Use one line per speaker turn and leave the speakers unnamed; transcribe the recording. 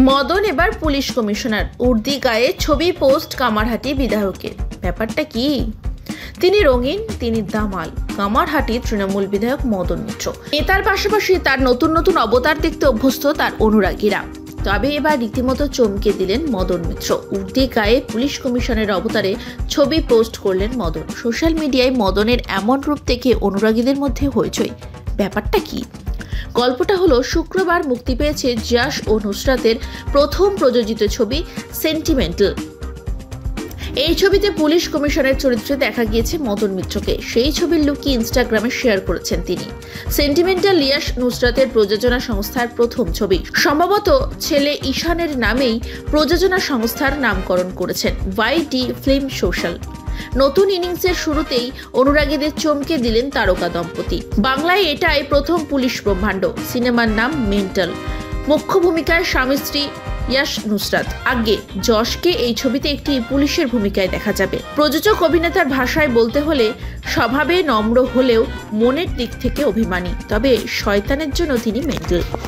মদন এবার police commissioner, উর্দি গায়ে ছবি পোস্ট কামারহাটি বিধায়কের। ব্যাপারটা কি? তিনি রঙিন, তিনি দামাল। কামারহাটি তৃণমূল বিধায়ক মদন মিত্র। নেতার পাশাপাশি তার নতুন নতুন অবতার দেখতে অভ্যস্ত তার অনুরাগীরা। তবে এবার রীতিমতো চমকে দিলেন মদন মিত্র। উর্দি গায়ে পুলিশ কমিশনের অবতারে ছবি পোস্ট করলেন মদন। সোশ্যাল মিডিয়ায় মদনের এমন রূপ দেখে অনুরাগীদের মধ্যে হইচই। ব্যাপারটা কি? গল্পটা হলো, শুক্রবার মুক্তি পেয়েছে যশ ও নুসরাতের প্রথম প্রযোজিত ছবি সেন্টিমেন্টাল। এই ছবিতে পুলিশ কমিশনের চরিত্রে দেখা গিয়েছে মদন মিত্রকে। সেই ছবির লুকই ইনস্টাগ্রামে শেয়ার করেছেন তিনি। সেন্টিমেন্টাল যশ নুসরাতের প্রযোজনা সংস্থার প্রথম ছবি। সম্ভবত ছেলে ঈশানের নামেই প্রযোজনা সংস্থার নামকরণ করেছেন YD ফিল্ম সোশ্যাল। নতুন ইনিংসের শুরুতেই অনুরাগীদের চমকে দিলেন তারকা দম্পতি। বাংলায় এটাই প্রথম পুলিশ ব্রহ্মাণ্ড। সিনেমার নাম মেন্টাল। মুখ্য ভূমিকায় স্বামী স্ত্রী যশ নুসরাত। আগে যশকে এই ছবিতে একটি পুলিশের ভূমিকায় দেখা যাবে। প্রযোজক অভিনেতার ভাষায় বলতে হলে, স্বভাবে নম্র হলেও মনের দিক থেকে অভিমানী, তবে শয়তানের জন্য তিনি মেন্টাল।